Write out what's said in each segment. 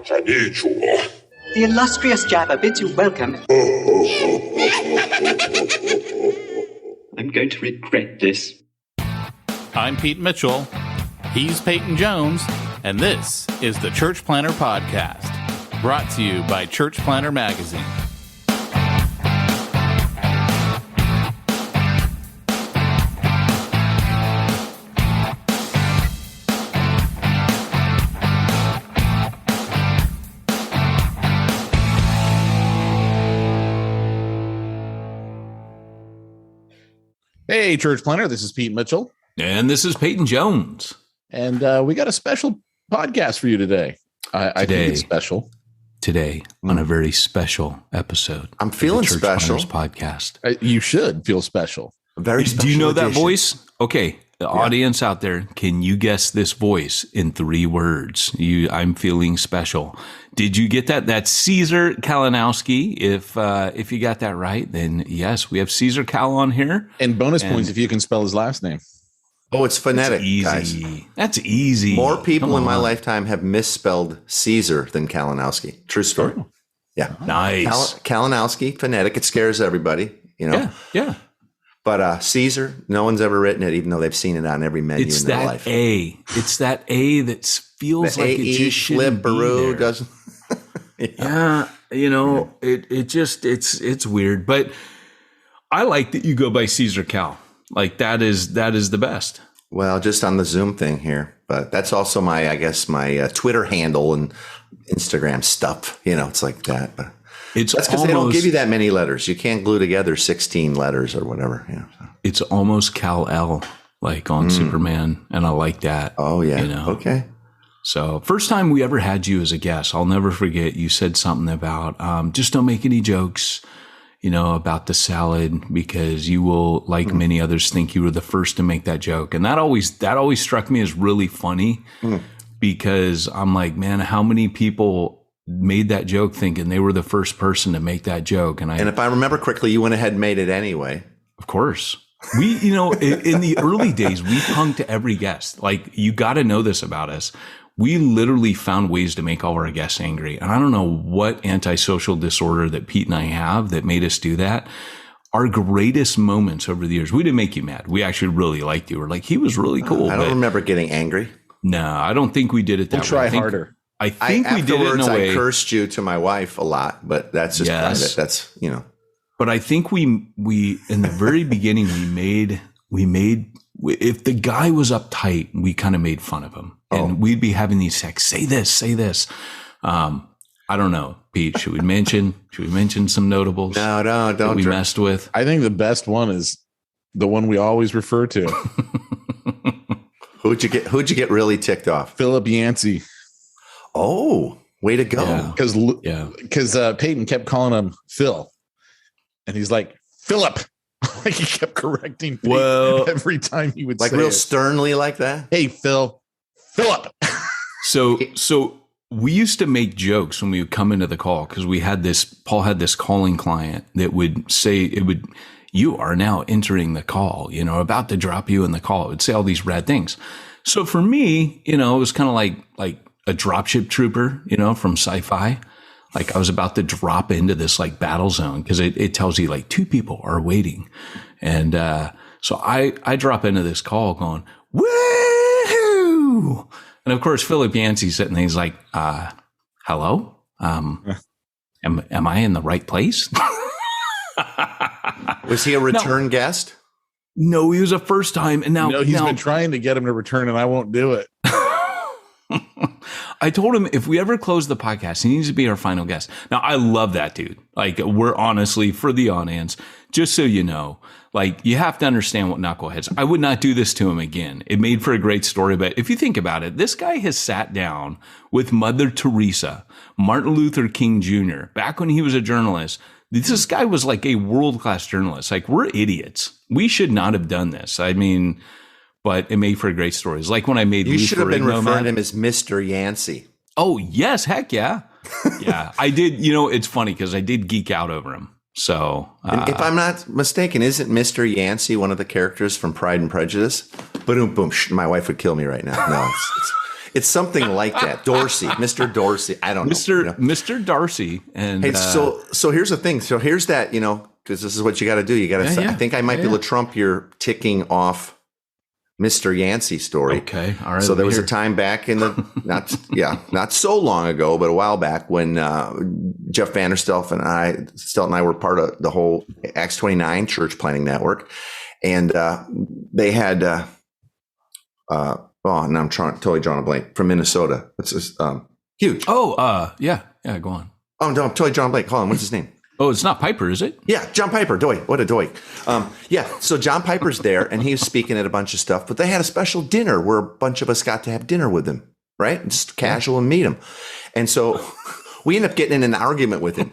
The illustrious Jabba bids you welcome. I'm going to regret this. I'm Pete Mitchell. He's Peyton Jones. And this is the Church Planter Podcast, brought to you by Church Planter Magazine. Hey, Church Planter, this is Pete Mitchell. And this is Peyton Jones. And we got a special podcast for you today. I think it's special. Today, on a very special episode. I'm feeling Church special. Planters podcast. You should feel special. Very special. Do you know edition. that voice? Okay, the audience out there, can you guess this voice in 3 words? I'm feeling special. Did you get that? That's Caesar Kalinowski. If you got that right, then yes, we have Caesar Cal on here. And bonus points if you can spell his last name. Oh, it's phonetic, That's easy. guys. That's easy. More people in my lifetime have misspelled Caesar than Kalinowski. True story. Oh. Yeah. Nice. Kalinowski, phonetic. It scares everybody, you know. Yeah. But Caesar, no one's ever written it, even though they've seen it on every menu It's in their that life. It's that A that feels The like A-E it just shouldn't be flipperoo there. doesn't. Yeah, you know, it's weird, but I like that you go by Caesar Cal. Like that is the best. Well, just on the Zoom thing here, but that's also my Twitter handle and Instagram stuff. You know, it's like that. But It's that's because they don't give you that many letters. You can't glue together 16 letters or whatever. You know, so. It's almost Kal-El, like on Superman, and I like that. Oh yeah. You know? Okay. So first time we ever had you as a guest, I'll never forget. You said something about just don't make any jokes, you know, about the salad because you will, like many others, think you were the first to make that joke, and that always struck me as really funny because I'm like, man, how many people made that joke thinking they were the first person to make that joke, and if I remember correctly, you went ahead and made it anyway. Of course. We, you know, in the early days, we hung to every guest. Like, you got to know this about us. We literally found ways to make all our guests angry. And I don't know what antisocial disorder that Pete and I have that made us do that. Our greatest moments over the years, we didn't make you mad. We actually really liked you. We're like, he was really cool. I don't remember getting angry. No, I don't think we did it that way. Try harder. I think we did it in a way. I cursed you to my wife a lot, but that's just private. That's, you know. But I think we in the very beginning, we made, if the guy was uptight, we kind of made fun of him. And we'd be having these sex, say this. I don't know, Pete, should we mention some notables? No, don't. That we messed with. I think the best one is the one we always refer to. Who'd you get really ticked off? Philip Yancey. Oh, way to go. Because Peyton kept calling him Phil. And he's like, Philip. Like he kept correcting Peyton every time he would say real it. Sternly like that? Hey, Philip. So we used to make jokes when we would come into the call because Paul had this calling client that would say you are now entering the call, you know, about to drop you in the call. It would say all these rad things. So for me, you know, it was kind of like a dropship trooper, you know, from sci-fi. Like I was about to drop into this like battle zone because it tells you like 2 people are waiting. And so I drop into this call going, woohoo! And of course, Philip Yancey's sitting there. He's like, hello? Am I in the right place? Was he a return guest? No, he was a first time. And now he's been trying to get him to return and I won't do it. I told him if we ever close the podcast, he needs to be our final guest. Now, I love that dude. Like, we're honestly, for the audience, just so you know, like, you have to understand what knuckleheads. I would not do this to him again. It made for a great story. But if you think about it, this guy has sat down with Mother Teresa, Martin Luther King Jr., back when he was a journalist. This guy was like a world-class journalist. Like, we're idiots. We should not have done this. I mean, but it made for a great story. It's like when I made You should have been referring to him as Mr. Yancey. Oh, yes. Heck yeah. Yeah, I did. You know, it's funny because I did geek out over him. So if I'm not mistaken, isn't Mr. Yancey one of the characters from Pride and Prejudice? Boom, boom. My wife would kill me right now. No, It's something like that. Dorsey, Mr. Dorsey. I don't know. Mr. Darcy. And hey, so here's the thing. So here's that, because this is what you got to do. You got to say, I think I might be able to trump your ticking off Mr. Yancey story. Okay. All right. So there was a time back in the, not so long ago, but a while back when Jeff Vanderstelt and I were part of the whole Acts 29 church planning network. And they had, now I'm totally drawing a blank, from Minnesota. It's just huge. Oh, yeah. Go on. Oh, no, I'm totally drawing a blank. Hold on. What's his name? Oh, it's not Piper, is it? Yeah, John Piper. Doig. What a doig. So John Piper's there, and he was speaking at a bunch of stuff, but they had a special dinner where a bunch of us got to have dinner with him, right? Just casual and meet him. And so we ended up getting in an argument with him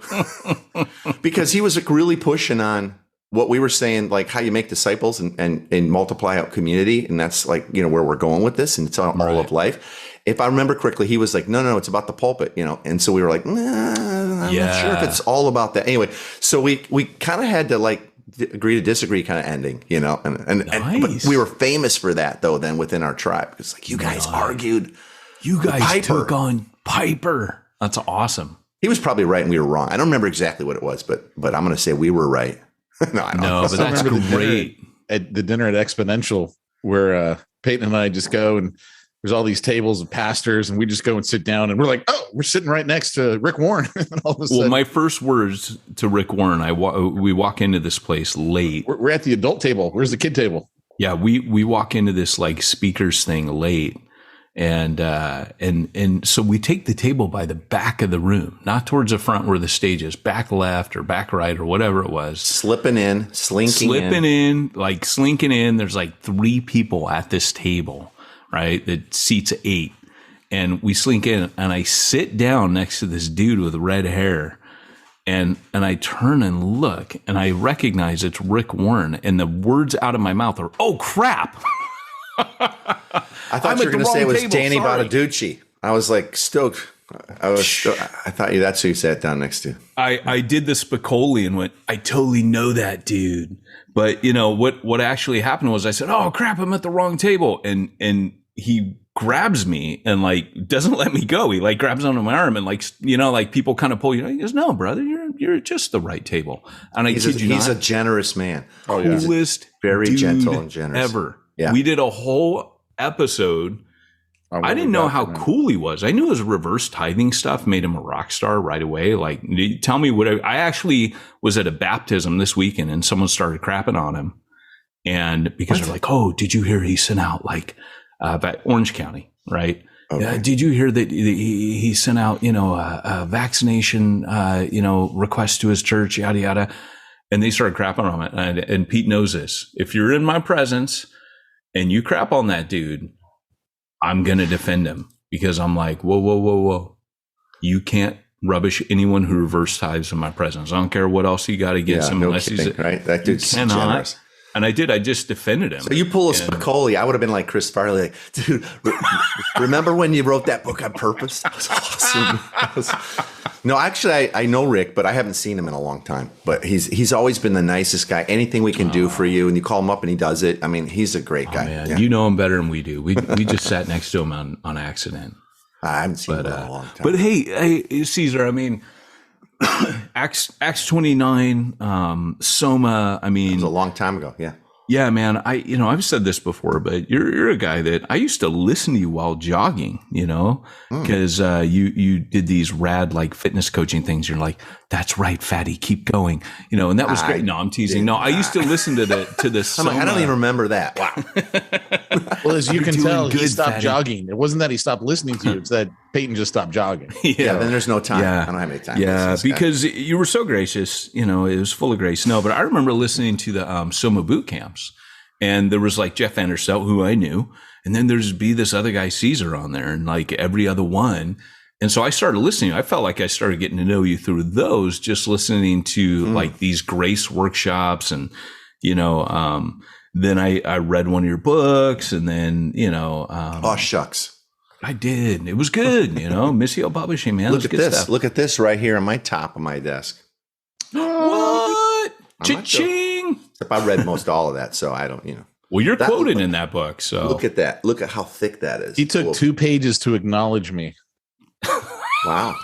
because he was really pushing on what we were saying, like how you make disciples and multiply out community. And that's like, where we're going with this, and it's all of life. If I remember correctly, he was like, no, it's about the pulpit, And so we were like, I'm not sure if it's all about that. Anyway, so we kind of had to like agree to disagree kind of ending, and but we were famous for that though, then within our tribe. It's like, you guys argued. You guys took on Piper. That's awesome. He was probably right and we were wrong. I don't remember exactly what it was, but I'm going to say we were right. No, I don't know. But that's great. At the dinner at Exponential, where Peyton and I just go, and there's all these tables of pastors, and we just go and sit down, and we're like, oh, we're sitting right next to Rick Warren. And all of a sudden, well, my first words to Rick Warren, we walk into this place late. We're at the adult table. Where's the kid table? Yeah, we walk into this like speakers thing late, and so we take the table by the back of the room, not towards the front where the stage is, back left or back right or whatever it was. Slinking in. There's like 3 people at this table, right? That seats 8. And we slink in, and I sit down next to this dude with red hair, and I turn and look, and I recognize it's Rick Warren, and the words out of my mouth are, "Oh crap!" I thought you were going to say it was Danny Bottaducci. I was like stoked. I thought that's who you sat down next to. I did the Spicoli and went, I totally know that dude. But what actually happened was I said, "Oh crap, I'm at the wrong table," and he grabs me and like doesn't let me go. He like grabs onto my arm and like people kind of pull you. He goes, "No, brother, you're just the right table." And he's a generous man. Coolest, very gentle and generous ever. Yeah. We did a whole episode. I didn't know how cool he was. I knew his reverse tithing stuff made him a rock star right away. Like, tell me what I actually was at a baptism this weekend, and someone started crapping on him, and because they're like, "Oh, did you hear he sent out like Orange County, right? Okay. Did you hear that he sent out a vaccination request to his church, yada yada?" And they started crapping on it. And Pete knows this. If you're in my presence and you crap on that dude, I'm going to defend him, because I'm like, whoa. You can't rubbish anyone who reverse tithes in my presence. I don't care what else you got against him. Unless he's right. That dude's generous. And I did. I just defended him. So you pull a Spicoli. I would have been like Chris Farley, like, dude, remember when you wrote that book on purpose? That was awesome. No, actually, I know Rick, but I haven't seen him in a long time. But he's always been the nicest guy. Anything we can do for you, and you call him up and he does it. I mean, he's a great guy. Man. Yeah. You know him better than we do. We just sat next to him on accident. I haven't seen him in a long time. But hey, Caesar, I mean, Acts 29, Soma. I mean, it was a long time ago. Yeah. Yeah, man. I've said this before, but you're a guy that I used to listen to you while jogging, because you did these rad like fitness coaching things. You're like, "That's right, fatty, keep going," and that was great. No, I'm teasing. No, I used to listen to this. I'm like, I don't even remember that. Wow. Well, as you can tell, he stopped jogging. It wasn't that he stopped listening to you; it's that Peyton just stopped jogging. Yeah, then there's no time. Yeah. I don't have any time. Yeah, because you were so gracious. It was full of grace. No, but I remember listening to the Soma boot camps, and there was like Jeff Vanderstelt, who I knew, and then there's this other guy Caesar on there, and like every other one. And so I started listening. I felt like I started getting to know you through those, just listening to like these grace workshops, and then I read one of your books, and then oh shucks. I did. It was good, Missio Publishing, man. Look at this. Stuff. Look at this right here on my top of my desk. What? Cha-ching! Except I read most all of that, so I don't, Well, you're quoted in that book. So look at that. Look at how thick that is. He took 2 pages to acknowledge me. Wow.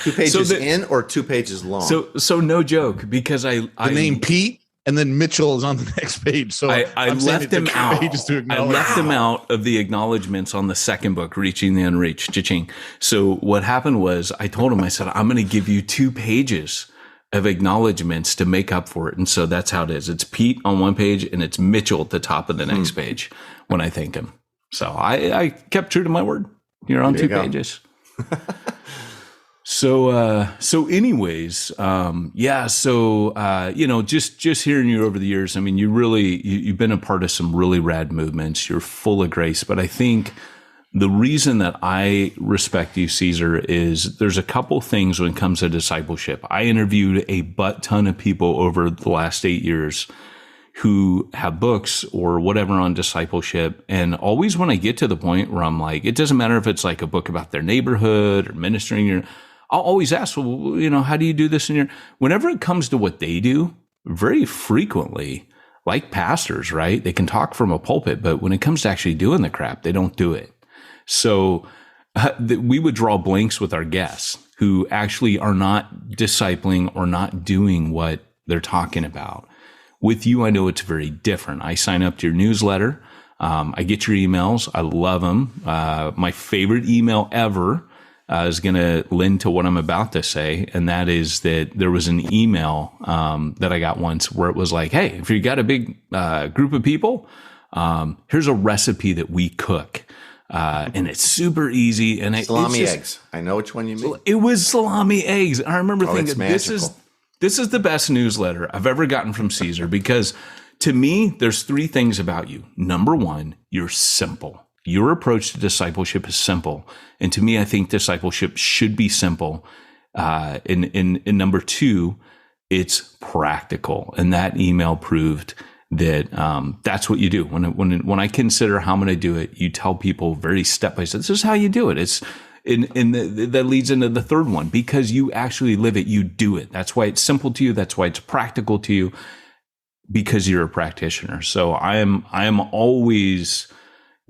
2 pages in or 2 pages long? So no joke, because the name Pete and then Mitchell is on the next page. So I left him out. I left him out of the acknowledgments on the second book, Reaching the Unreached. Cha-ching. So what happened was I told him, I said, I'm going to give you 2 pages of acknowledgments to make up for it. And so that's how it is. It's Pete on one page and it's Mitchell at the top of the next page when I thank him. So I kept true to my word. You're on 2 pages. So anyways, just hearing you over the years, I mean, you've been a part of some really rad movements. You're full of grace, but I think the reason that I respect you, Caesar, is there's a couple things when it comes to discipleship. I interviewed a butt ton of people over the last 8 years who have books or whatever on discipleship. And always when I get to the point where I'm like, it doesn't matter if it's like a book about their neighborhood or ministering, I'll always ask, well, how do you do this whenever it comes to what they do, very frequently, like pastors, right? They can talk from a pulpit, but when it comes to actually doing the crap, they don't do it. So we would draw blanks with our guests who actually are not discipling or not doing what they're talking about. With you, I know it's very different. I sign up to your newsletter. I get your emails. I love them. My favorite email ever is going to lend to what I'm about to say. And that is that there was an email that I got once where it was like, hey, if you got a big group of people, here's a recipe that we cook. And it's super easy. And salami eggs. I know which one you mean. It was salami eggs. And I remember thinking, this is the best newsletter I've ever gotten from Caesar, because to me, there's 3 things about you. Number 1, you're simple. Your approach to discipleship is simple. And to me, I think discipleship should be simple. And number 2, it's practical. And that email proved that that's what you do. When I consider how I'm going to do it, you tell people very step by step, this is how you do it. That leads into the third one, because you actually live it, you do it. That's why it's simple to you. That's why it's practical to you, because you're a practitioner. So I am always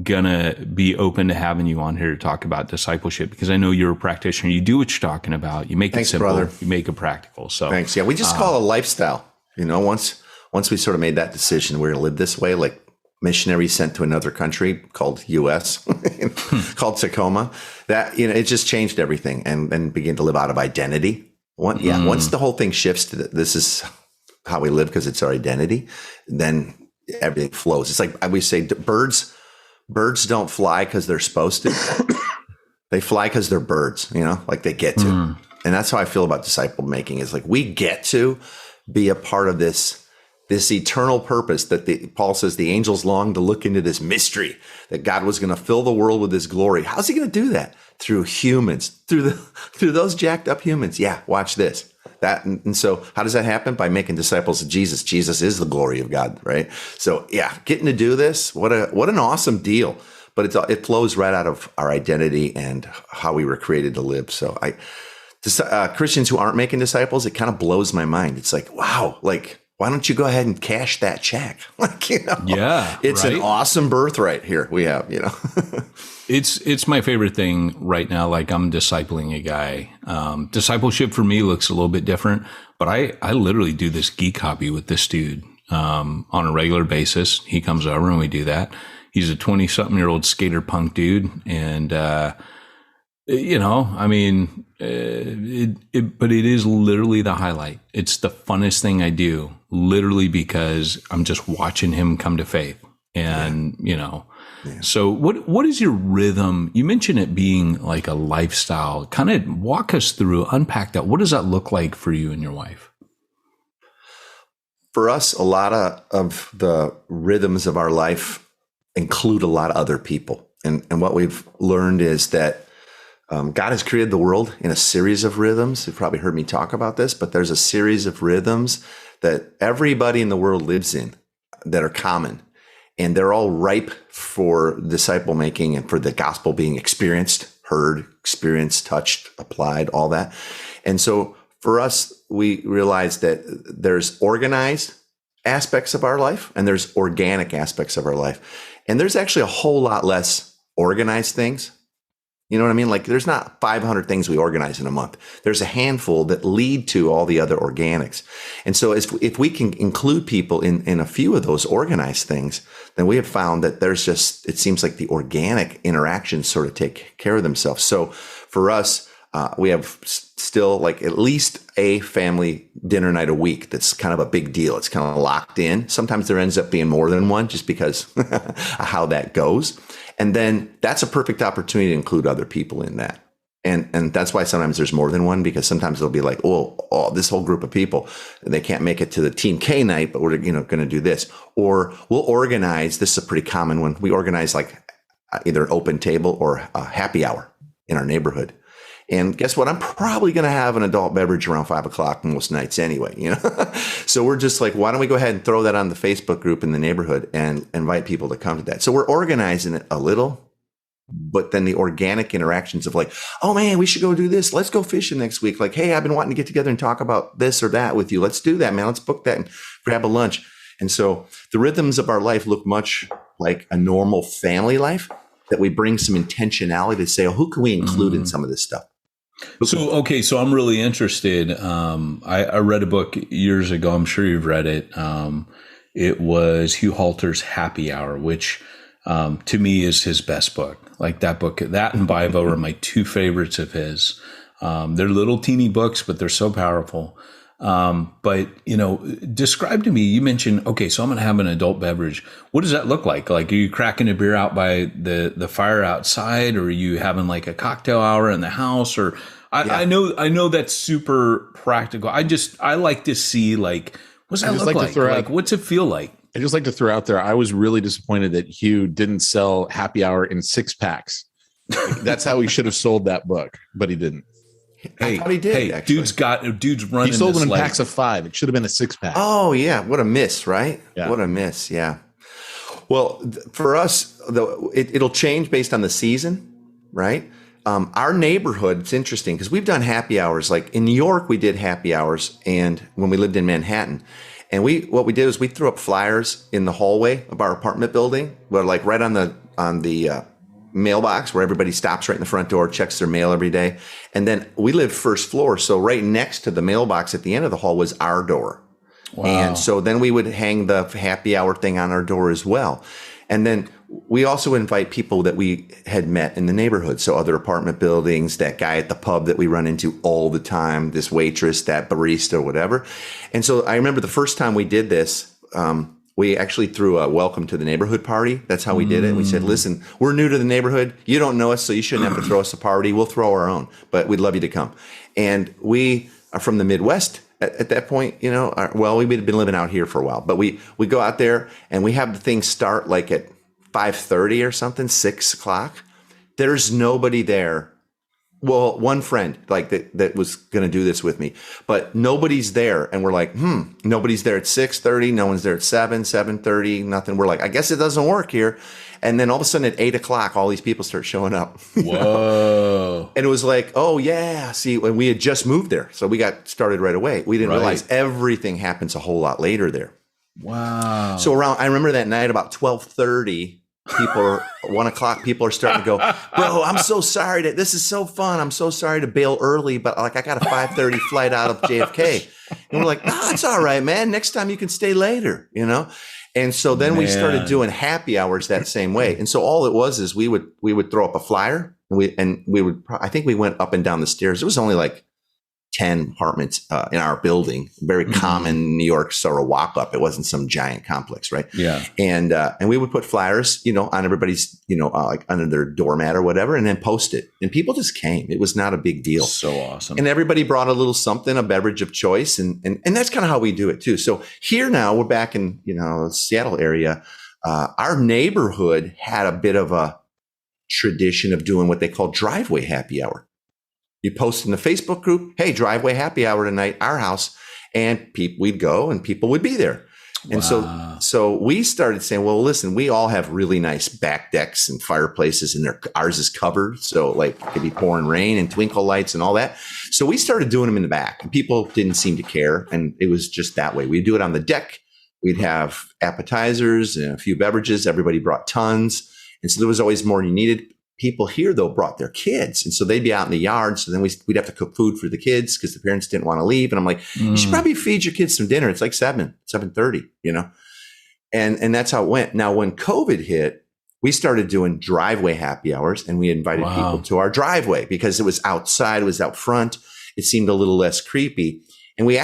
gonna be open to having you on here to talk about discipleship, because I know you're a practitioner. You do what you're talking about. You make it simple. Brother. You make it practical. So thanks. Yeah, we just call it a lifestyle. Once we sort of made that decision, we're gonna live this way, like missionary sent to another country called U.S. called Tacoma. That it just changed everything, and begin to live out of identity. Once the whole thing shifts to this is how we live because it's our identity, then everything flows. It's like we say, birds don't fly because they're supposed to. They fly because they're birds. Like they get to, and that's how I feel about disciple making. Is like we get to be a part of this eternal purpose that Paul says the angels long to look into, this mystery that God was going to fill the world with his glory. How's he going to do that? Through humans, through those jacked up humans. Yeah. Watch this. And so how does that happen? By making disciples of Jesus. Jesus is the glory of God. Right. So yeah, getting to do this, what an awesome deal, but it flows right out of our identity and how we were created to live. So Christians who aren't making disciples, it kind of blows my mind. It's like, wow, like, why don't you go ahead and cash that check? Yeah, it's right? An awesome birthright here we have, It's my favorite thing right now. Like I'm discipling a guy. Discipleship for me looks a little bit different, but I literally do this geek hobby with this dude on a regular basis. He comes over and we do that. He's a 20-something-year-old skater punk dude. And, but it is literally the highlight. It's the funnest thing I do, literally, because I'm just watching him come to faith. And, so what is your rhythm? You mentioned it being like a lifestyle. Kind of walk us through, unpack that. What does that look like for you and your wife? For us, a lot of the rhythms of our life include a lot of other people. And what we've learned is that God has created the world in a series of rhythms. You've probably heard me talk about this, but there's a series of rhythms that everybody in the world lives in that are common. And they're all ripe for disciple making and for the gospel being experienced, heard, experienced, touched, applied, all that. And so for us, we realized that there's organized aspects of our life and there's organic aspects of our life. And there's actually a whole lot less organized things. You know what I mean? Like there's not 500 things we organize in a month. There's a handful that lead to all the other organics. And so if we can include people in a few of those organized things, then we have found that there's just, it seems like the organic interactions sort of take care of themselves. So for us, we have still like at least a family dinner night a week. That's kind of a big deal. It's kind of locked in. Sometimes there ends up being more than one just because of how that goes. And then that's a perfect opportunity to include other people in that. And that's why sometimes there's more than one, because sometimes they'll be like, oh, this whole group of people, they can't make it to the Team K night, but we're, going to do this. Or we'll organize, this is a pretty common one. We organize like either an open table or a happy hour in our neighborhood. And guess what? I'm probably going to have an adult beverage around 5 o'clock most nights anyway, So we're just like, why don't we go ahead and throw that on the Facebook group in the neighborhood and invite people to come to that? So we're organizing it a little, but then the organic interactions of like, oh man, we should go do this. Let's go fishing next week. Like, hey, I've been wanting to get together and talk about this or that with you. Let's do that, man. Let's book that and grab a lunch. And so the rhythms of our life look much like a normal family life, that we bring some intentionality to say, oh, who can we include in some of this stuff? So I'm really interested. I read a book years ago. I'm sure you've read it. It was Hugh Halter's Happy Hour, which to me is his best book. Like that book, that and Bivo are my two favorites of his. They're little teeny books, but they're so powerful. But describe to me, you mentioned, okay, so I'm going to have an adult beverage. What does that look like? Like, are you cracking a beer out by the fire outside, or are you having like a cocktail hour in the house? Or I know that's super practical. I like to see like, what's that look like? Like, what's it feel like? I just like to throw out there, I was really disappointed that Hugh didn't sell happy hour in 6-packs. That's how he should have sold that book, but he didn't. I thought he did. Actually. Dude's running. He sold them in packs of 5. It should have been a 6-pack. Oh yeah, what a miss, right? Yeah. What a miss. Yeah. Well, for us, though, it'll change based on the season, right? Our neighborhood, it's interesting because we've done happy hours. Like in New York, we did happy hours, and when we lived in Manhattan, and what we did is we threw up flyers in the hallway of our apartment building, where like right on the mailbox where everybody stops right in the front door, checks their mail every day. And then we lived first floor. So right next to the mailbox at the end of the hall was our door. Wow. And so then we would hang the happy hour thing on our door as well. And then we also invite people that we had met in the neighborhood. So other apartment buildings, that guy at the pub that we run into all the time, this waitress, that barista, whatever. And so I remember the first time we did this, we actually threw a welcome to the neighborhood party. That's how we did it. We said, listen, we're new to the neighborhood. You don't know us, so you shouldn't have to throw us a party. We'll throw our own, but we'd love you to come. And we are from the Midwest at that point, we'd been living out here for a while, but we go out there and we have the thing start like at 5:30 or something, 6 o'clock. There's nobody there. Well, one friend like that was going to do this with me, but nobody's there. And we're like, nobody's there at 6:30. No one's there at 7:30, nothing. We're like, I guess it doesn't work here. And then all of a sudden at 8 o'clock, all these people start showing up. Whoa. And it was like, oh yeah. See, when we had just moved there. So we got started right away. We didn't realize everything happens a whole lot later there. Wow. So I remember that night about 12:30, 1 o'clock, people are starting to go, bro, I'm so sorry this is so fun. I'm so sorry to bail early, but like I got a 5:30 flight out of JFK. And we're like, it's all right, man. Next time you can stay later, And so then we started doing happy hours that same way. And so all it was is we would throw up a flyer and we would, I think we went up and down the stairs. It was only like 10 apartments in our building, very common New York sort of walk up. It wasn't some giant complex, right? Yeah. And we would put flyers, on everybody's, like under their doormat or whatever, and then post it. And people just came. It was not a big deal. So awesome. And everybody brought a little something, a beverage of choice. And that's kind of how we do it too. So here now we're back in, Seattle area. Our neighborhood had a bit of a tradition of doing what they call driveway happy hour. You post in the Facebook group, hey, driveway happy hour tonight, our house. And we'd go and people would be there. And so we started saying, well, listen, we all have really nice back decks and fireplaces and ours is covered. So like it could be pouring rain and twinkle lights and all that. So we started doing them in the back and people didn't seem to care. And it was just that way. We do it on the deck. we'd have appetizers and a few beverages. Everybody brought tons. And so there was always more than you needed. People here, though, brought their kids. And so they'd be out in the yard. So then we'd have to cook food for the kids because the parents didn't want to leave. And I'm like, you should probably feed your kids some dinner. It's like 7:30, And that's how it went. Now, when COVID hit, we started doing driveway happy hours, and we invited people to our driveway because it was outside, it was out front. It seemed a little less creepy. And we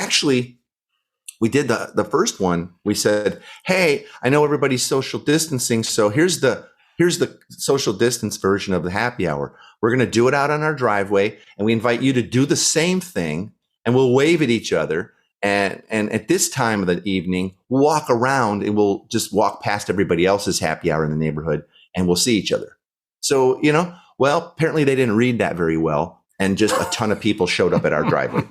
did the first one. We said, hey, I know everybody's social distancing. So here's the social distance version of the happy hour. We're going to do it out on our driveway, and we invite you to do the same thing, and we'll wave at each other. And at this time of the evening, we'll walk around and we'll just walk past everybody else's happy hour in the neighborhood, and we'll see each other. So, apparently they didn't read that very well, and just a ton of people showed up at our driveway.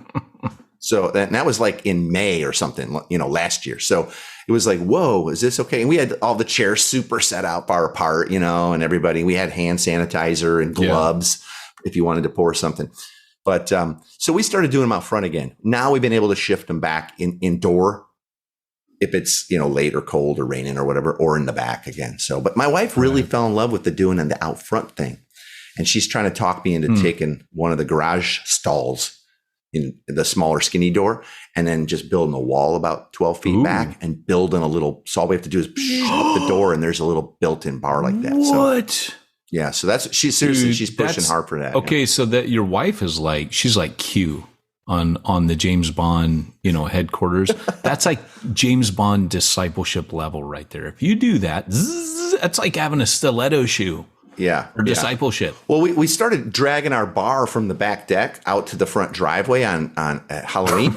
So that was like in May or something, last year. So it was like, whoa, is this okay? And we had all the chairs super set out far apart, and everybody, we had hand sanitizer and gloves if you wanted to pour something. But so we started doing them out front again. Now we've been able to shift them back indoor if it's, late or cold or raining or whatever, or in the back again. So, but my wife really fell in love with doing the out front thing. And she's trying to talk me into taking one of the garage stalls in the smaller skinny door, and then just building a wall about 12 feet back and building a little, so all we have to do is up the door, and there's a little built-in bar like that. What? So, yeah. So she's pushing hard for that. Okay. So that your wife is she's like Q on the James Bond, headquarters. That's like James Bond discipleship level right there. If you do that, that's like having a stiletto shoe. Yeah. Or discipleship. Well, we started dragging our bar from the back deck out to the front driveway on Halloween.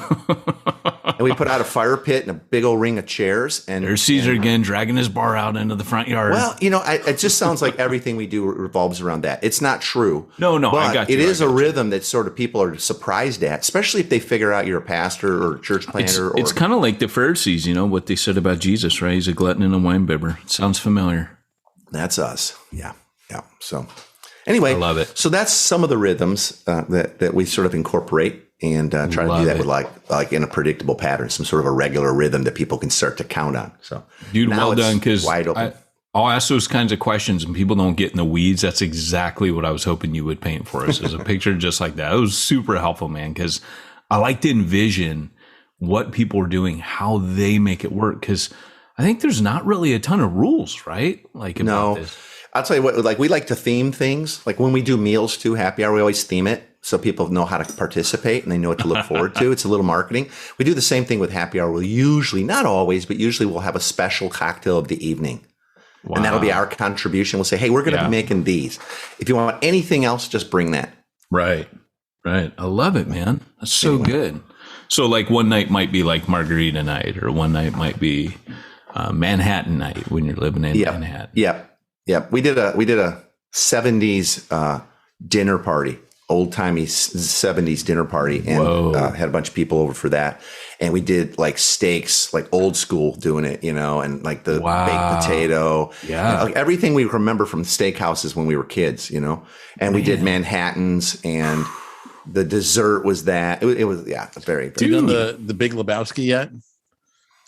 And we put out a fire pit and a big old ring of chairs. And there's Caesar again, dragging his bar out into the front yard. Well, it just sounds like everything we do revolves around that. It's not true. No, but I got you. It is a rhythm that sort of people are surprised at, especially if they figure out you're a pastor or a church planter. It's kind of like the Pharisees, what they said about Jesus, right? He's a glutton and a winebibber. It sounds familiar. That's us. Yeah. Yeah. So anyway, I love it. So that's some of the rhythms that we sort of incorporate and try to do that with like in a predictable pattern, some sort of a regular rhythm that people can start to count on. So, dude, well done. Because wide open. I'll ask those kinds of questions and people don't get in the weeds. That's exactly what I was hoping you would paint for us as a picture just like that. It was super helpful, man, because I like to envision what people are doing, how they make it work. Because I think there's not really a ton of rules, right? About this. I'll tell you what, we like to theme things. Like when we do meals too, happy hour, we always theme it so people know how to participate and they know what to look forward to. It's a little marketing. We do the same thing with happy hour. We'll usually, not always, but usually we'll have a special cocktail of the evening. Wow. And that'll be our contribution. We'll say, hey, we're going to be making these. If you want anything else, just bring that. Right. I love it, man. That's so good. So one night might be like margarita night, or one night might be Manhattan night when you're living in Manhattan. Yep. We did a 70s dinner party, old timey 70s dinner party, and had a bunch of people over for that. And we did steaks, old school doing it, and the baked potato, and, everything we remember from steakhouses when we were kids, and we did Manhattans, and the dessert was that. It was very, very. Have you done the Big Lebowski yet?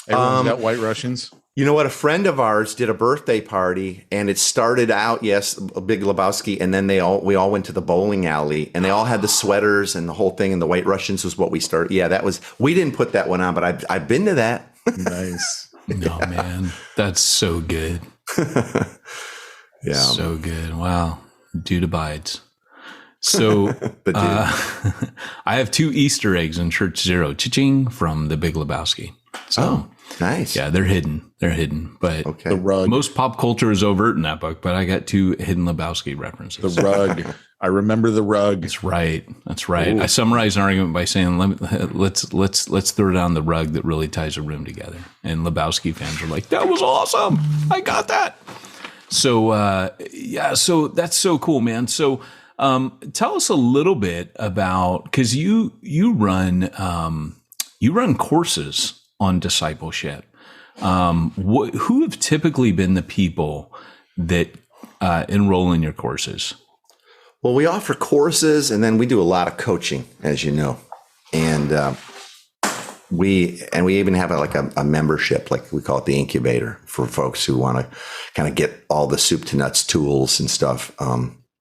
Everyone's got White Russians. You know what? A friend of ours did a birthday party, and it started out, a Big Lebowski, and then we all went to the bowling alley, and they all had the sweaters and the whole thing, and the White Russians was what we started. Yeah, we didn't put that one on, but I've been to that. Nice. No, man, that's so good. Yeah, so good. Wow, dude abides. So I have 2 Easter eggs in Church Zero, cha-ching, from the Big Lebowski. So. Nice. Yeah, they're hidden. But the rug. Most pop culture is overt in that book, but I got 2 hidden Lebowski references. The rug. I remember the rug. That's right. Ooh. I summarized an argument by saying, let's throw down the rug that really ties a room together. And Lebowski fans are like, that was awesome. I got that. So, so that's so cool, man. So, tell us a little bit about, because you run courses on discipleship. Who have typically been the people that enroll in your courses? Well, we offer courses, and then we do a lot of coaching, as you know. And we even have a membership, like we call it the incubator, for folks who want to kind of get all the soup to nuts tools and stuff.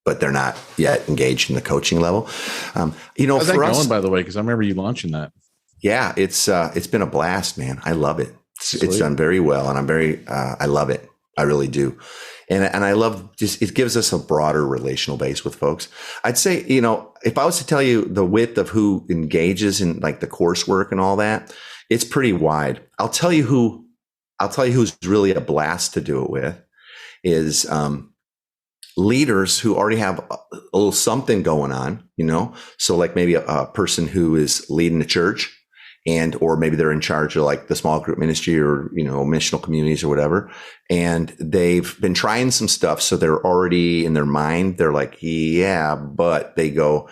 But they're not yet engaged in the coaching level. How's that for us, going, by the way? Because I remember you launching that. yeah, it's been a blast, man. I love it. It's done very well, and I love it. I really do. And I love just, it gives us a broader relational base with folks. I'd say, if I was to tell you the width of who engages in like the coursework and all that, it's pretty wide. I'll tell you who's really a blast to do it with is, leaders who already have a little something going on, so like maybe a person who is leading the church or maybe they're in charge of like the small group ministry or, missional communities or whatever. And they've been trying some stuff. So they're already in their mind. They're like, yeah, but they go,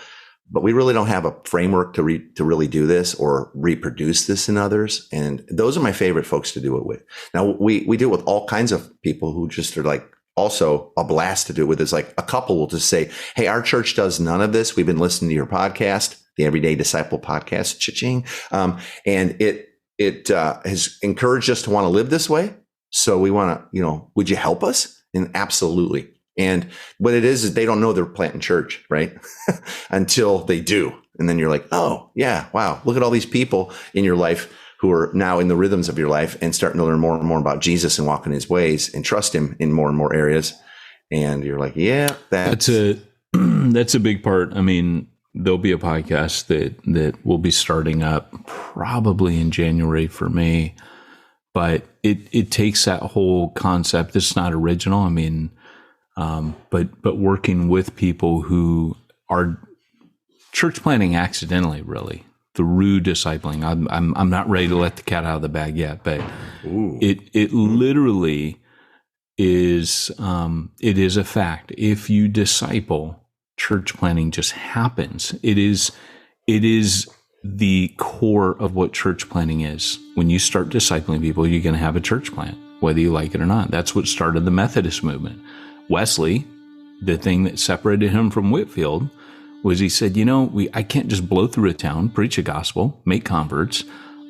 but we really don't have a framework to really do this or reproduce this in others. And those are my favorite folks to do it with. Now we do it with all kinds of people who just are like, also a blast to do it with. Is like a couple will just say, hey, our church does none of this. We've been listening to your podcast, the Everyday Disciple podcast, cha-ching. And it has encouraged us to want to live this way. So we want to, would you help us? And absolutely. And what it is they don't know they're planting church, right? Until they do. And then you're like, oh yeah, wow. Look at all these people in your life who are now in the rhythms of your life and starting to learn more and more about Jesus and walk in his ways and trust him in more and more areas. And you're like, yeah, that's a big part. I mean, there'll be a podcast that will be starting up probably in January for me, but it takes that whole concept. It's not original. I mean, but working with people who are church planting accidentally, really. Through discipling. I'm not ready to let the cat out of the bag yet, but it literally is it is a fact. If you disciple, church planting just happens. It is the core of what church planting is. When you start discipling people, you're going to have a church plant, whether you like it or not. That's what started the Methodist movement. Wesley, the thing that separated him from Whitefield was he said, I can't just blow through a town, preach a gospel, make converts.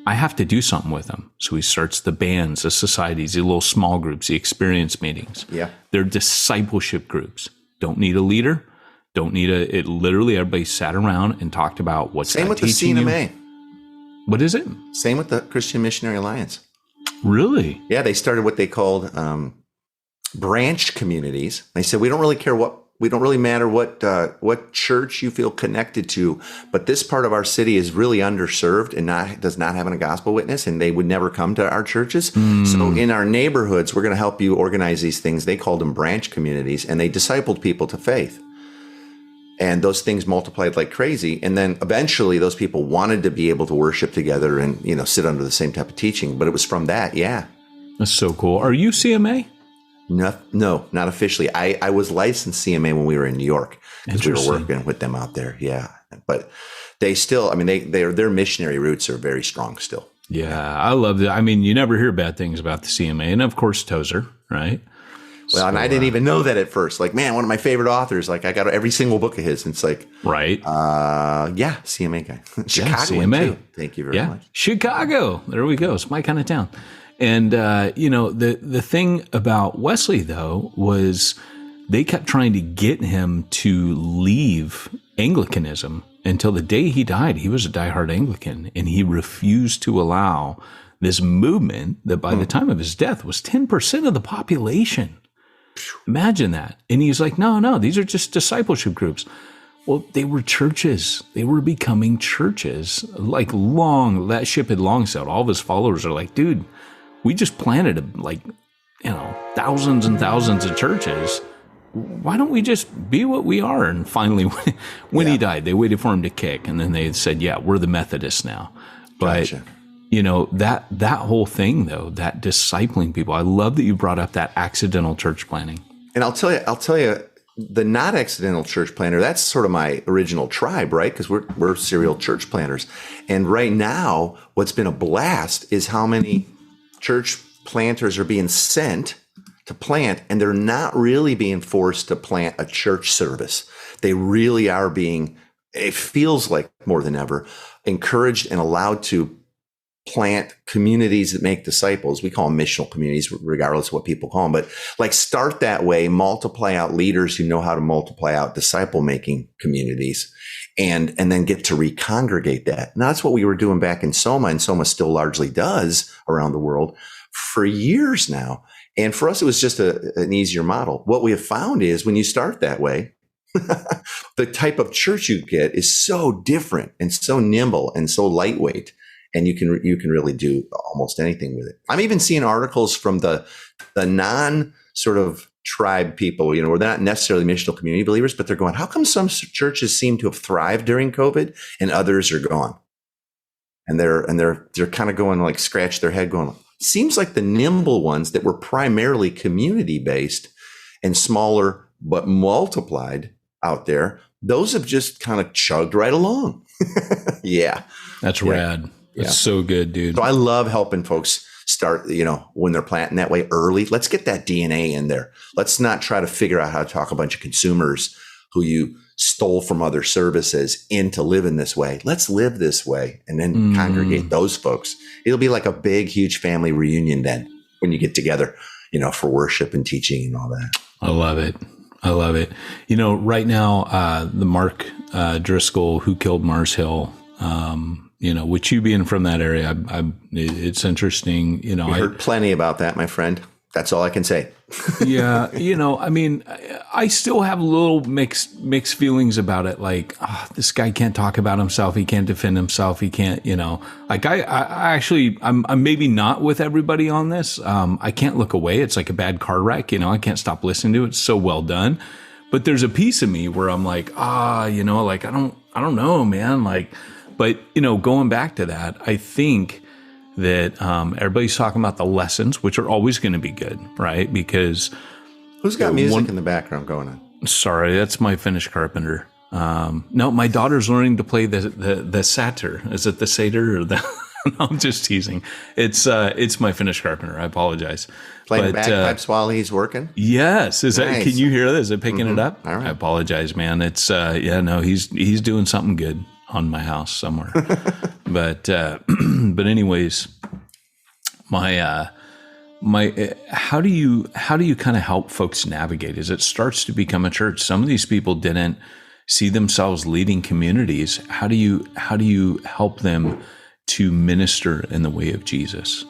I have to do something with them. So he starts the bands, the societies, the little small groups, the experience meetings. Yeah. They're discipleship groups. Don't need a leader. Don't need it. Literally, everybody sat around and talked about what's Same God with the teaching you. CNMA. What is it? Same with the Christian Missionary Alliance. Really? Yeah. They started what they called branch communities. They said, we don't really matter what church you feel connected to, but this part of our city is really underserved and does not have a gospel witness, and they would never come to our churches. So in our neighborhoods, we're going to help you organize these things. They called them branch communities, and they discipled people to faith. And those things multiplied like crazy. And then eventually those people wanted to be able to worship together and, sit under the same type of teaching. But it was from that. Yeah. That's so cool. Are you CMA? No, not officially. I was licensed CMA when we were in New York because we were working with them out there. Yeah. But they still, their missionary roots are very strong still. Yeah. I love that. I mean, you never hear bad things about the CMA. And of course, Tozer, right? Well, and I didn't even know that at first. Like, man, one of my favorite authors, like I got every single book of his. And it's like, right. Yeah, CMA guy. Chicago CMA. Too. Thank you very much. Chicago. There we go. It's my kind of town. And, the thing about Wesley, though, was they kept trying to get him to leave Anglicanism until the day he died. He was a diehard Anglican, and he refused to allow this movement that by the time of his death was 10% of the population. Imagine that. And he's like, no, these are just discipleship groups. Well, they were churches. They were becoming churches. That ship had long sailed. All of his followers are like, dude, we just planted thousands and thousands of churches. Why don't we just be what we are? And finally, when he died, they waited for him to kick. And then they said, yeah, we're the Methodists now. But, Gotcha. That whole thing, though, that discipling people, I love that you brought up that accidental church planting. And I'll tell you, the not accidental church planter, that's sort of my original tribe, right? Because we're serial church planters. And right now, what's been a blast is how many church planters are being sent to plant, and they're not really being forced to plant a church service. They really are being, it feels like more than ever, encouraged and allowed to plant communities that make disciples. We call them missional communities, regardless of what people call them. But like start that way, multiply out leaders who know how to multiply out disciple making communities, and then get to recongregate that. Now that's what we were doing back in Soma, and Soma still largely does around the world for years now. And for us, it was just an easier model. What we have found is when you start that way, the type of church you get is so different and so nimble and so lightweight. And you can really do almost anything with it. I'm even seeing articles from the non sort of tribe people, where they're not necessarily missional community believers, but they're going, how come some churches seem to have thrived during COVID and others are gone? And they're kind of going like scratch their head going, seems like the nimble ones that were primarily community based and smaller, but multiplied out there, those have just kind of chugged right along. Yeah. That's rad. That's so good, dude. So I love helping folks start, when they're planting that way early. Let's get that DNA in there. Let's not try to figure out how to talk a bunch of consumers who you stole from other services into living this way. Let's live this way and then congregate those folks. It'll be like a big, huge family reunion then when you get together, for worship and teaching and all that. I love it. I love it. Right now, the Mark Driscoll, Who Killed Mars Hill, with you being from that area, it's interesting. I heard plenty about that, my friend. That's all I can say. Yeah. I still have a little mixed feelings about it. Like, this guy can't talk about himself. He can't defend himself. He can't, I'm maybe not with everybody on this. I can't look away. It's like a bad car wreck. I can't stop listening to it. It's so well done. But there's a piece of me where I'm like, I don't know, man. But going back to that, I think that everybody's talking about the lessons, which are always going to be good, right? Because who's got music in the background going on? Sorry, that's my Finnish carpenter. No, my daughter's learning to play the satyr. Is it the satyr or the? No, I'm just teasing. It's my Finnish carpenter. I apologize. Playing bagpipes while he's working. Yes, nice. Can you hear this? Is it picking it up? All right. I apologize, man. It's he's doing something good on my house somewhere. but anyways, my how do you kind of help folks navigate as it starts to become a church? Some of these people didn't see themselves leading communities. How do you help them to minister in the way of Jesus?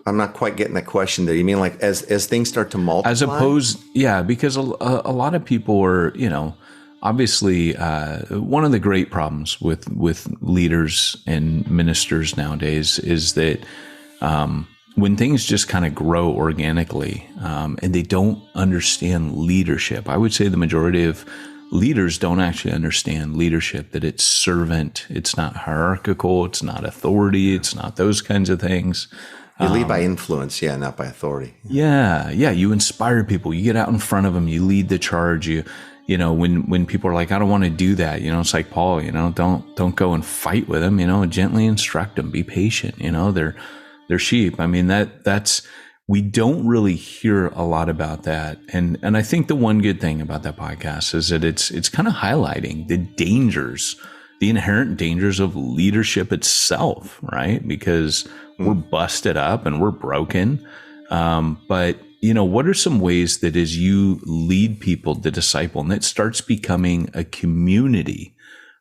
I'm not quite getting that question there. You mean like as things start to multiply? As opposed, because a lot of people are, obviously, one of the great problems with leaders and ministers nowadays is that when things just kind of grow organically and they don't understand leadership, I would say the majority of leaders don't actually understand leadership, that it's servant, it's not hierarchical, it's not authority, it's not those kinds of things. You lead by influence, not by authority. Yeah. You inspire people. You get out in front of them. You lead the charge. When people are like, I don't want to do that, it's like Paul, don't go and fight with them, gently instruct them, be patient, they're sheep. I mean, that's, we don't really hear a lot about that. And I think the one good thing about that podcast is that it's kind of highlighting the inherent dangers of leadership itself, right? Because we're busted up and we're broken. But what are some ways that as you lead people to disciple and it starts becoming a community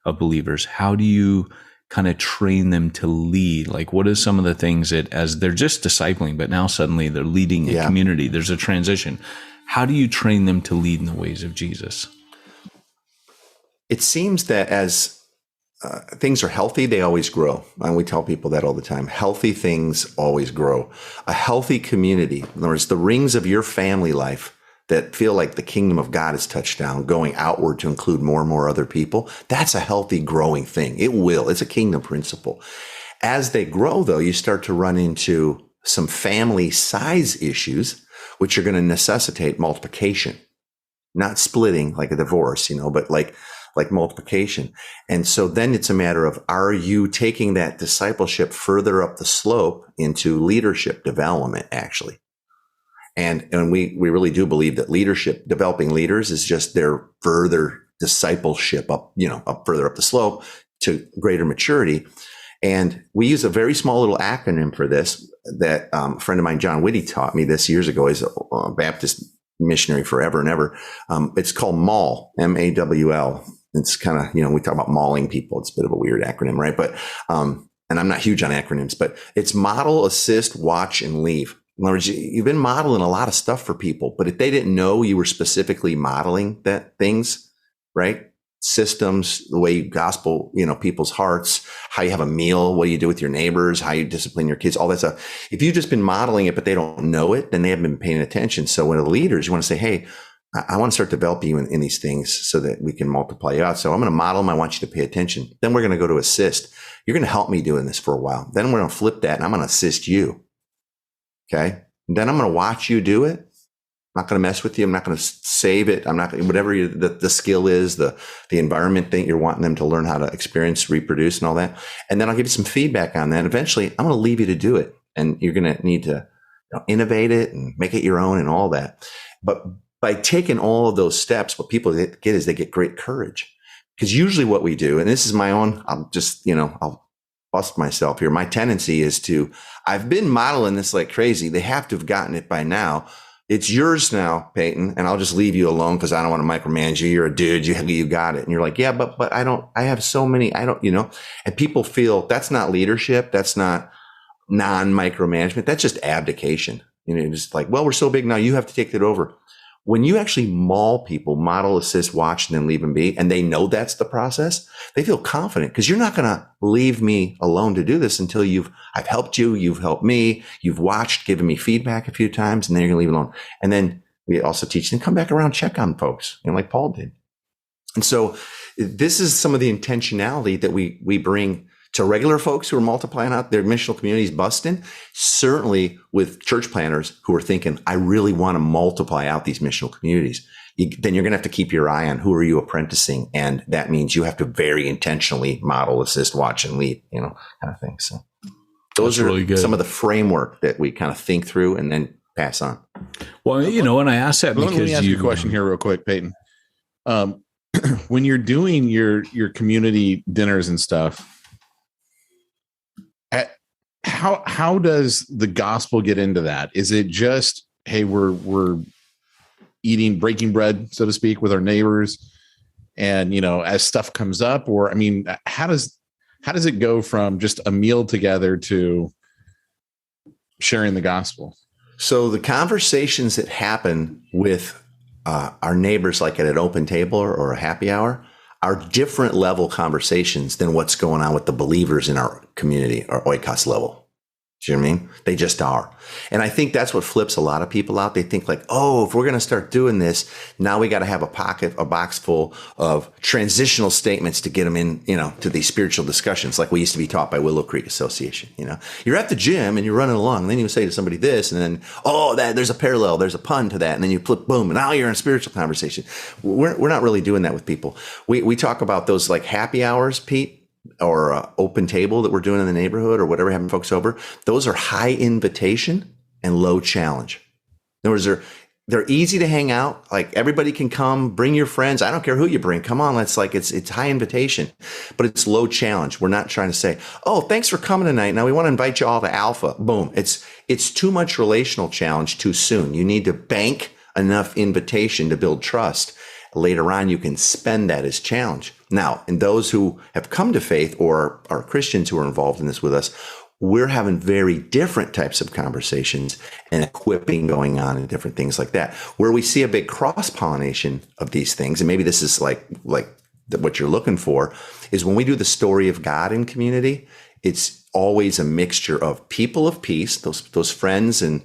of believers, how do you kind of train them to lead? Like, what are some of the things that as they're just discipling, but now suddenly they're leading a community, there's a transition. How do you train them to lead in the ways of Jesus? It seems that as things are healthy, they always grow. And we tell people that all the time. Healthy things always grow. A healthy community, in other words, the rings of your family life that feel like the kingdom of God is touched down, going outward to include more and more other people, that's a healthy growing thing. It's a kingdom principle. As they grow, though, you start to run into some family size issues, which are going to necessitate multiplication, not splitting like a divorce, but like multiplication. And so then it's a matter of, are you taking that discipleship further up the slope into leadership development, actually? And we really do believe that leadership, developing leaders is just their further discipleship up, up further up the slope to greater maturity. And we use a very small little acronym for this that a friend of mine, John Whitty, taught me this years ago. He's a Baptist missionary forever and ever. It's called MAWL, MAWL. It's kind of, we talk about mauling people. It's a bit of a weird acronym, right? But, and I'm not huge on acronyms, but it's model, assist, watch, and leave. In other words, you've been modeling a lot of stuff for people, but if they didn't know you were specifically modeling that things, right? Systems, the way you gospel, people's hearts, how you have a meal, what do you do with your neighbors, how you discipline your kids, all that stuff. If you've just been modeling it, but they don't know it, then they haven't been paying attention. So when the leaders, you want to say, hey, I want to start developing you in these things so that we can multiply you out. So I'm going to model them. I want you to pay attention. Then we're going to go to assist. You're going to help me doing this for a while. Then we're going to flip that and I'm going to assist you. Okay. And then I'm going to watch you do it. I'm not going to mess with you. I'm not going to save it. I'm not going to, whatever the skill is, the environment thing you're wanting them to learn how to experience, reproduce and all that. And then I'll give you some feedback on that. Eventually I'm going to leave you to do it. And you're going to need to innovate it and make it your own and all that. But by taking all of those steps, what people get is they get great courage. Because usually what we do, and this is my own, I'll bust myself here. My tendency is I've been modeling this like crazy. They have to have gotten it by now. It's yours now, Peyton, and I'll just leave you alone because I don't want to micromanage you. You're a dude. You got it. And you're like, yeah, but I have so many, and people feel that's not leadership. That's not non-micromanagement. That's just abdication. Just like, well, we're so big now. You have to take that over. When you actually maul people, model, assist, watch, and then leave them be, and they know that's the process, they feel confident because you're not going to leave me alone to do this until I've helped you, you've helped me, you've watched, given me feedback a few times, and then you're going to leave it alone. And then we also teach them, come back around, check on folks, like Paul did. And so this is some of the intentionality that we bring to regular folks who are multiplying out their missional communities busting, certainly with church planners who are thinking, I really want to multiply out these missional communities. Then you're going to have to keep your eye on who are you apprenticing. And that means you have to very intentionally model, assist, watch, and lead, kind of thing. So those are really some of the framework that we kind of think through and then pass on. Well, and I asked that because let me ask you a question here real quick, Peyton. When you're doing your community dinners and stuff, how does the gospel get into that? Is it just, hey, we're breaking bread, so to speak, with our neighbors, and as stuff comes up, or how does it go from just a meal together to sharing the gospel? So the conversations that happen with our neighbors, like at an open table or a happy hour, are different level conversations than what's going on with the believers in our community or oikos level. Do you know what I mean? They just are. And I think that's what flips a lot of people out. They think like, oh, if we're going to start doing this, now we got to have a box full of transitional statements to get them in, to these spiritual discussions like we used to be taught by Willow Creek Association. You're at the gym and you're running along, and then you say to somebody this, and then, there's a parallel, there's a pun to that. And then you flip, boom, and now you're in a spiritual conversation. We're not really doing that with people. We talk about those like happy hours, Pete, or open table that we're doing in the neighborhood or whatever, having folks over. Those are high invitation and low challenge. In other words, they're easy to hang out. Like everybody can come, bring your friends. I don't care who you bring. Come on. It's high invitation, but it's low challenge. We're not trying to say, oh, thanks for coming tonight. Now we want to invite you all to Alpha. Boom. It's too much relational challenge too soon. You need to bank enough invitation to build trust. Later on, you can spend that as challenge. Now, in those who have come to faith or are Christians who are involved in this with us, we're having very different types of conversations and equipping going on and different things like that, where we see a big cross-pollination of these things. And maybe this is like what you're looking for is when we do the story of God in community, it's always a mixture of people of peace, those friends, and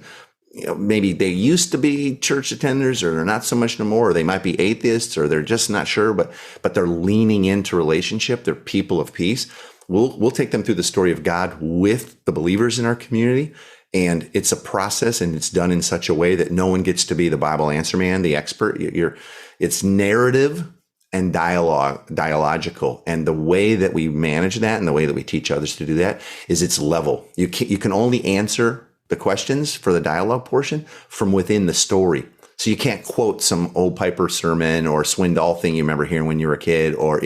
maybe they used to be church attenders or they're not so much no more, or they might be atheists or they're just not sure, but they're leaning into relationship. They're people of peace. We'll take them through the story of God with the believers in our community. And it's a process, and it's done in such a way that no one gets to be the Bible answer man, the expert. It's narrative and dialogical. And the way that we manage that and the way that we teach others to do that is it's level. You can only answer the questions for the dialogue portion from within the story. So you can't quote some old Piper sermon or Swindoll thing you remember hearing when you were a kid, or,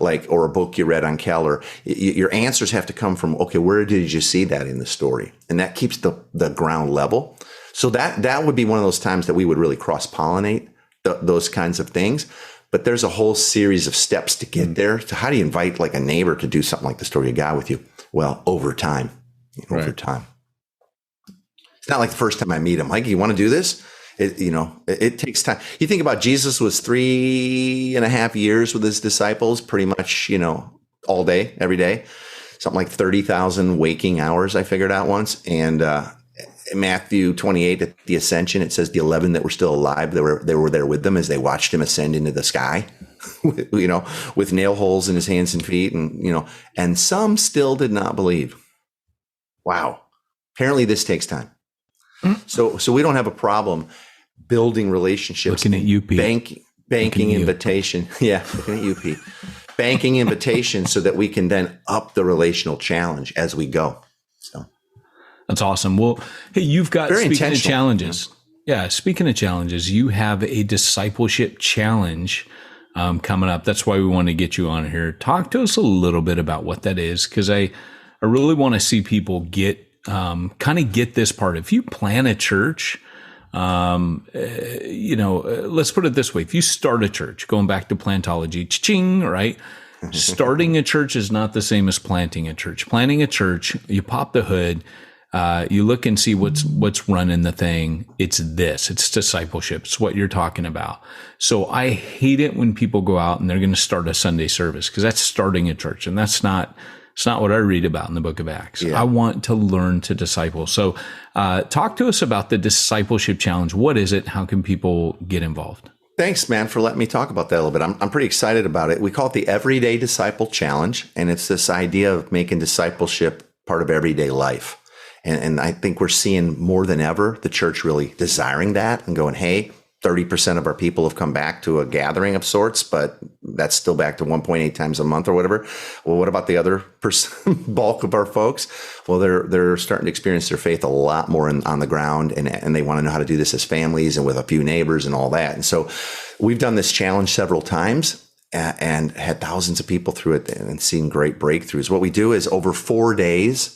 or a book you read on Keller. Your answers have to come from, okay, where did you see that in the story? And that keeps the ground level. So that would be one of those times that we would really cross-pollinate those kinds of things. But there's a whole series of steps to get there. So how do you invite like a neighbor to do something like the story of God with you? Well, over time. It's not like the first time I meet him. Like, you want to do this? It takes time. You think about Jesus was 3.5 years with his disciples, pretty much, all day, every day, something like 30,000 waking hours. I figured out once. And, in Matthew 28 at the ascension, it says the 11 that were still alive, they were there with them as they watched him ascend into the sky, with nail holes in his hands and feet. And some still did not believe. Wow. Apparently this takes time. So we don't have a problem building relationships. Looking at you, Pete. Banking invitation. Yeah. Looking at you, Pete. Banking invitation so that we can then up the relational challenge as we go. So. That's awesome. Well, hey, you've got, Very speaking of challenges. Yeah. Speaking of challenges, you have a discipleship challenge coming up. That's why we want to get you on here. Talk to us a little bit about what that is, because I really want to see people get this part. If you plan a church, let's put it this way. If you start a church, going back to plantology, ching, right? Starting a church is not the same as planting a church. Planting a church, you pop the hood, you look and see what's running the thing. It's discipleship. It's what you're talking about. So I hate it when people go out and they're going to start a Sunday service, because that's starting a church, and it's not what I read about in the book of Acts. Yeah. I want to learn to disciple. So talk to us about the discipleship challenge. What is it? How can people get involved? Thanks, man, for letting me talk about that a little bit. I'm pretty excited about it. We call it the Everyday Disciple Challenge, and it's this idea of making discipleship part of everyday life. And I think we're seeing more than ever the church really desiring that and going, hey, 30% of our people have come back to a gathering of sorts, but that's still back to 1.8 times a month or whatever. Well, what about the other bulk of our folks? Well, they're starting to experience their faith a lot more on the ground, and they want to know how to do this as families and with a few neighbors and all that. And so we've done this challenge several times and had thousands of people through it and seen great breakthroughs. What we do is over 4 days,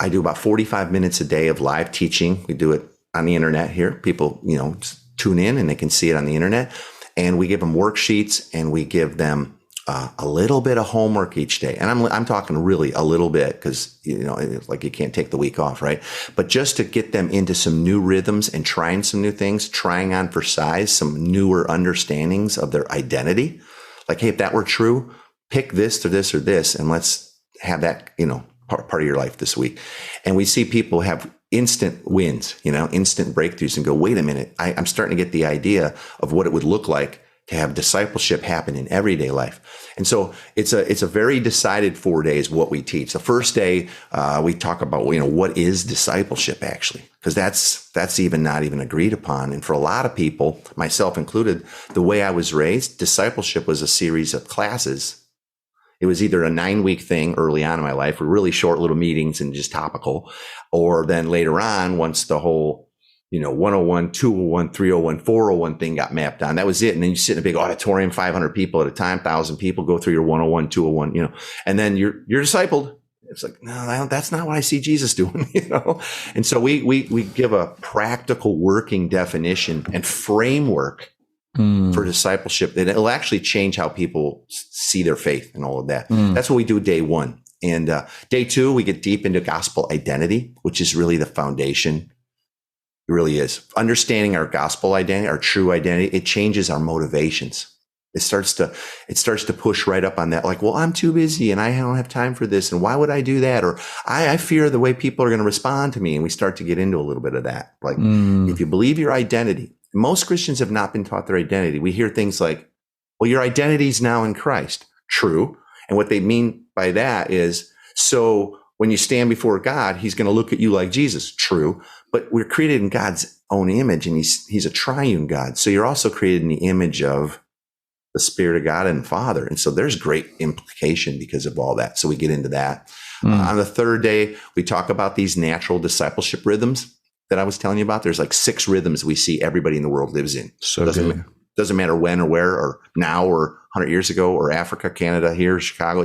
I do about 45 minutes a day of live teaching. We do it on the internet here. People, tune in and they can see it on the internet. And we give them worksheets, and we give them a little bit of homework each day. And I'm talking really a little bit, because, it's like you can't take the week off, right? But just to get them into some new rhythms and trying some new things, trying on for size, some newer understandings of their identity. Like, hey, if that were true, pick this or this or this, and let's have that, part of your life this week. And we see people have instant wins, instant breakthroughs, and go, wait a minute, I'm starting to get the idea of what it would look like to have discipleship happen in everyday life. And so it's a very decided 4 days what we teach. The first day, we talk about, what is discipleship actually? Because that's even not even agreed upon. And for a lot of people, myself included, the way I was raised, discipleship was a series of classes. It was either a 9-week thing early on in my life, with really short little meetings and just topical, or then later on, once the whole, 101, 201, 301, 401 thing got mapped on, that was it. And then you sit in a big auditorium, 500 people at a time, 1,000 people, go through your 101, 201, and then you're discipled. It's like, no, that's not what I see Jesus doing, And so we give a practical working definition and framework for discipleship, that it'll actually change how people see their faith and all of that. That's what we do day one. And day two, we get deep into gospel identity, which is really the foundation. It really is. Understanding our gospel identity, our true identity, it changes our motivations. It starts to push right up on that. Like, well, I'm too busy and I don't have time for this. And why would I do that? Or I fear the way people are going to respond to me. And we start to get into a little bit of that. Like, if you believe your identity, most Christians have not been taught their identity. We hear things like, well, your identity is now in Christ. True. And what they mean by that is, so when you stand before God, he's going to look at you like Jesus. True. But we're created in God's own image, and he's a triune God. So you're also created in the image of the Spirit of God and Father. And so there's great implication because of all that. So we get into that. On the third day, we talk about these natural discipleship rhythms. that I was telling you about, there's like 6 rhythms we see everybody in the world lives in. So doesn't matter when or where or now or 100 years ago or Africa, Canada, here, Chicago,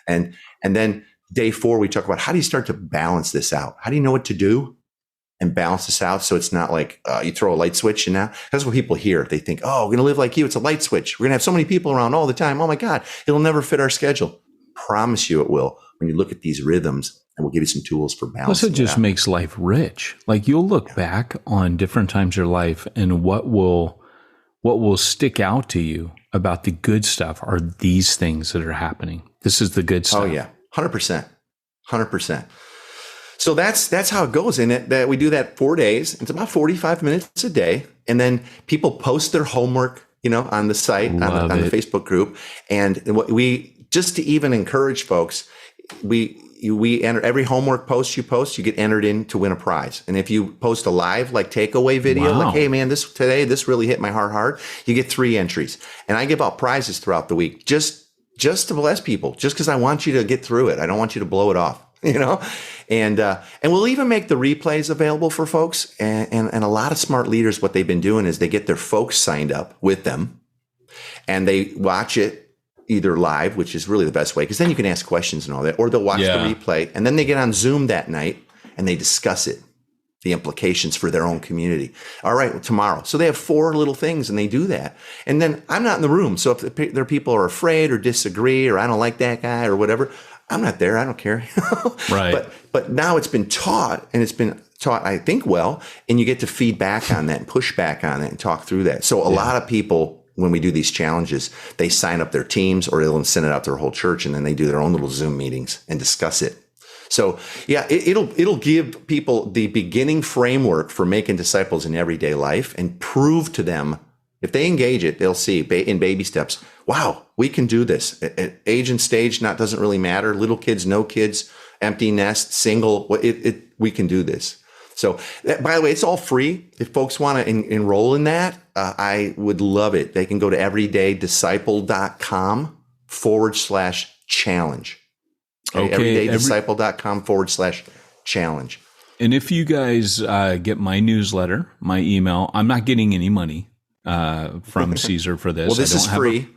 and then day 4, we talk about how do you start to balance this out? How do you know what to do and balance this out? So it's not like you throw a light switch and now that's what people hear. They think, oh, we're going to live like you. It's a light switch. We're going to have so many people around all the time. Oh my God, it'll never fit our schedule. Promise you it will. When you look at these rhythms, and we'll give you some tools for balance. Plus, it just makes life rich. Like you'll look back on different times of your life, and what will stick out to you about the good stuff are these things that are happening. This is the good stuff. Oh yeah, 100%. So that's how it goes. And that we do that 4 days. It's about 45 minutes a day, and then people post their homework, on the site, on the Facebook group, and what we just to even encourage folks, we enter every homework post you post, you get entered in to win a prize. And if you post a live takeaway video, like, hey man, this really hit my heart hard, you get 3 entries. And I give out prizes throughout the week just to bless people, just because I want you to get through it. I don't want you to blow it off, and we'll even make the replays available for folks. And a lot of smart leaders, what they've been doing is they get their folks signed up with them and they watch it either live, which is really the best way, because then you can ask questions and all that, or they'll watch the replay and then they get on Zoom that night and they discuss it, the implications for their own community. All right, well, tomorrow. So they have 4 little things and they do that. And then I'm not in the room. So if their people are afraid or disagree, or I don't like that guy or whatever, I'm not there. I don't care. Right. But now it's been taught, and it's been taught, I think, well, and you get to feed back on that and push back on it and talk through that. So a lot of people, when we do these challenges, they sign up their teams or they'll send it out to their whole church, and then they do their own little Zoom meetings and discuss it. So yeah, it'll give people the beginning framework for making disciples in everyday life and prove to them, if they engage it, they'll see in baby steps, wow, we can do this. At age and stage doesn't really matter. Little kids, no kids, empty nest, single, we can do this. So, by the way, it's all free. If folks want to enroll in that, I would love it. They can go to everydaydisciple.com/challenge. Okay, everydaydisciple.com/challenge. And if you guys get my newsletter, my email, I'm not getting any money from Caesar for this. Well, this is free.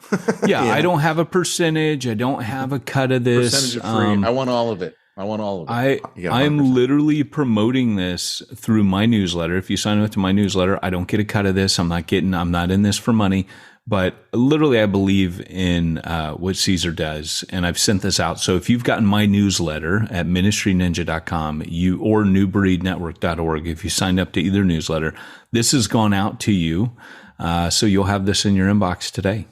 I don't have a percentage. I don't have a cut of this. Percentage of free. I want all of it. I'm literally promoting this through my newsletter. If you sign up to my newsletter, I don't get a cut of this. I'm not in this for money, but literally I believe in what Caesar does. And I've sent this out. So if you've gotten my newsletter at ministryninja.com or newbreednetwork.org, if you signed up to either newsletter, this has gone out to you. So you'll have this in your inbox today.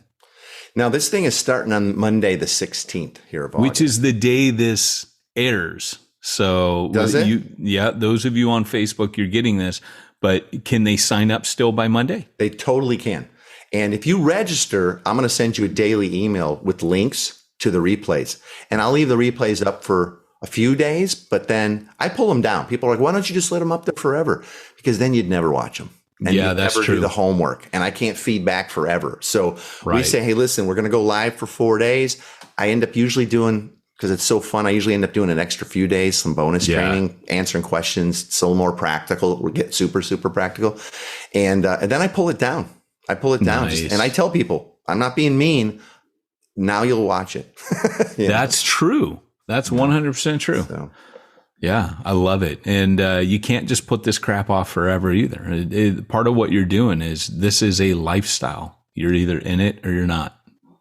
Now this thing is starting on Monday, the 16th here of August. Which is the day this airs. So does it? Those of you on Facebook, you're getting this, but can they sign up still by Monday? They totally can. And if you register, I'm going to send you a daily email with links to the replays, and I'll leave the replays up for a few days, but then I pull them down. People are like, why don't you just let them up there forever? Because then you'd never watch them. And you'd that's never true. Do the homework, and I can't feed back forever. So we say, hey, listen, we're going to go live for 4 days. I end up usually doing, because it's so fun, I usually end up doing an extra few days, some bonus training, answering questions. It's a little more practical. We get super, super practical. And then I pull it down. Nice. And I tell people, I'm not being mean. Now you'll watch it. That's true. That's 100% true. So. Yeah, I love it. And you can't just put this crap off forever either. Part of what you're doing is this is a lifestyle. You're either in it or you're not.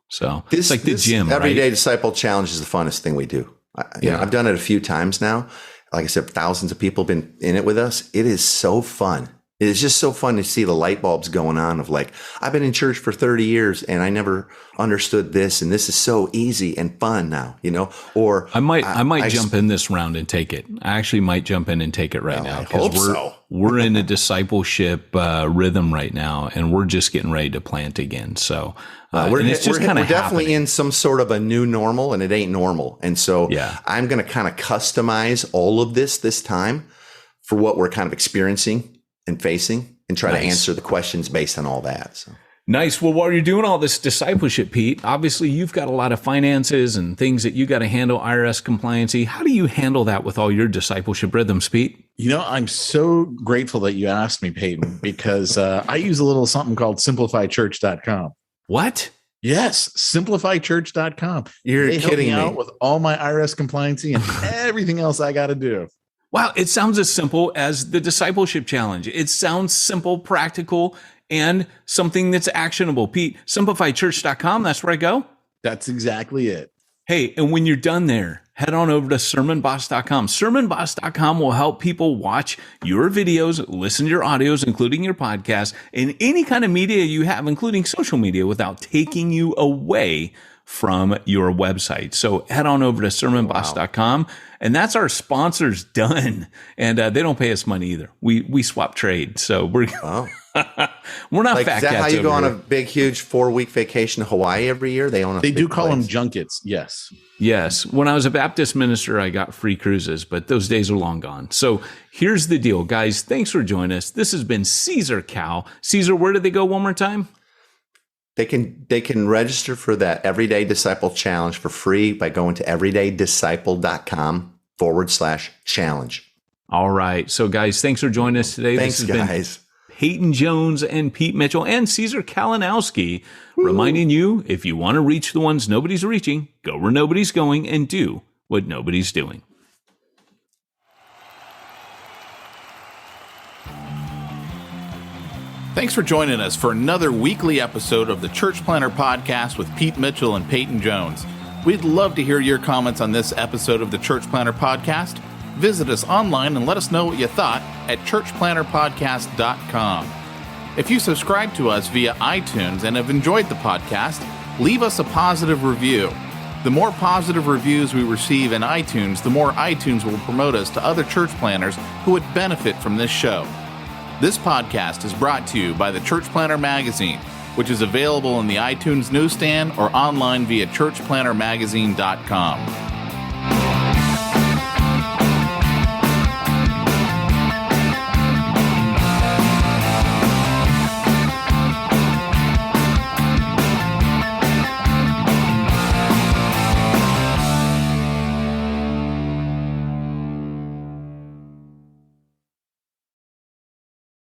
So it's like the gym, right? Everyday Disciple Challenge is the funnest thing we do. I've done it a few times now. Like I said, thousands of people have been in it with us. It is so fun. It is just so fun to see the light bulbs going on of like, I've been in church for 30 years and I never understood this. And this is so easy and fun now, or I might jump in this round and take it. I actually might jump in and take it right now. Because we're in a discipleship rhythm right now, and we're just getting ready to plant again. So we're definitely in some sort of a new normal, and it ain't normal. And so I'm going to kind of customize all of this time for what we're kind of experiencing and facing, and try to answer the questions based on all that. So. Nice. Well, while you're doing all this discipleship, Pete, obviously you've got a lot of finances and things that you got to handle, IRS compliancy. How do you handle that with all your discipleship rhythms, Pete? I'm so grateful that you asked me, Peyton, because I use a little something called simplifychurch.com. What? Yes, simplifychurch.com. You're They help kidding me me. out with all my IRS compliancy and everything else I got to do. Wow, it sounds as simple as the discipleship challenge. It sounds simple, practical, and something that's actionable. Pete, simplifychurch.com, that's where I go. That's exactly it. Hey, and when you're done there, head on over to sermonboss.com. Sermonboss.com will help people watch your videos, listen to your audios, including your podcast, and any kind of media you have, including social media, without taking you away from your website. So head on over to sermonboss.com. And that's our sponsors done. And they don't pay us money either. We swap trade. So we're we're not Like, fat is that cats how you over go on a here. big, huge 4-week vacation to Hawaii every year? They own a They big do call them place. junkets. Yes. Yes. When I was a Baptist minister, I got free cruises, but those days are long gone. So here's the deal, guys. Thanks for joining us. This has been Caesar Cow. Caesar, where did they go one more time? They can register for that Everyday Disciple Challenge for free by going to everydaydisciple.com/challenge. All right. So, guys, thanks for joining us today. Thanks, this has guys. been Peyton Jones and Pete Mitchell and Caesar Kalinowski reminding you, if you want to reach the ones nobody's reaching, go where nobody's going and do what nobody's doing. Thanks for joining us for another weekly episode of the Church Planner Podcast with Pete Mitchell and Peyton Jones. We'd love to hear your comments on this episode of the Church Planner Podcast. Visit us online and let us know what you thought at churchplannerpodcast.com. If you subscribe to us via iTunes and have enjoyed the podcast, leave us a positive review. The more positive reviews we receive in iTunes, the more iTunes will promote us to other church planners who would benefit from this show. This podcast is brought to you by the Church Planner Magazine, which is available in the iTunes newsstand or online via churchplannermagazine.com.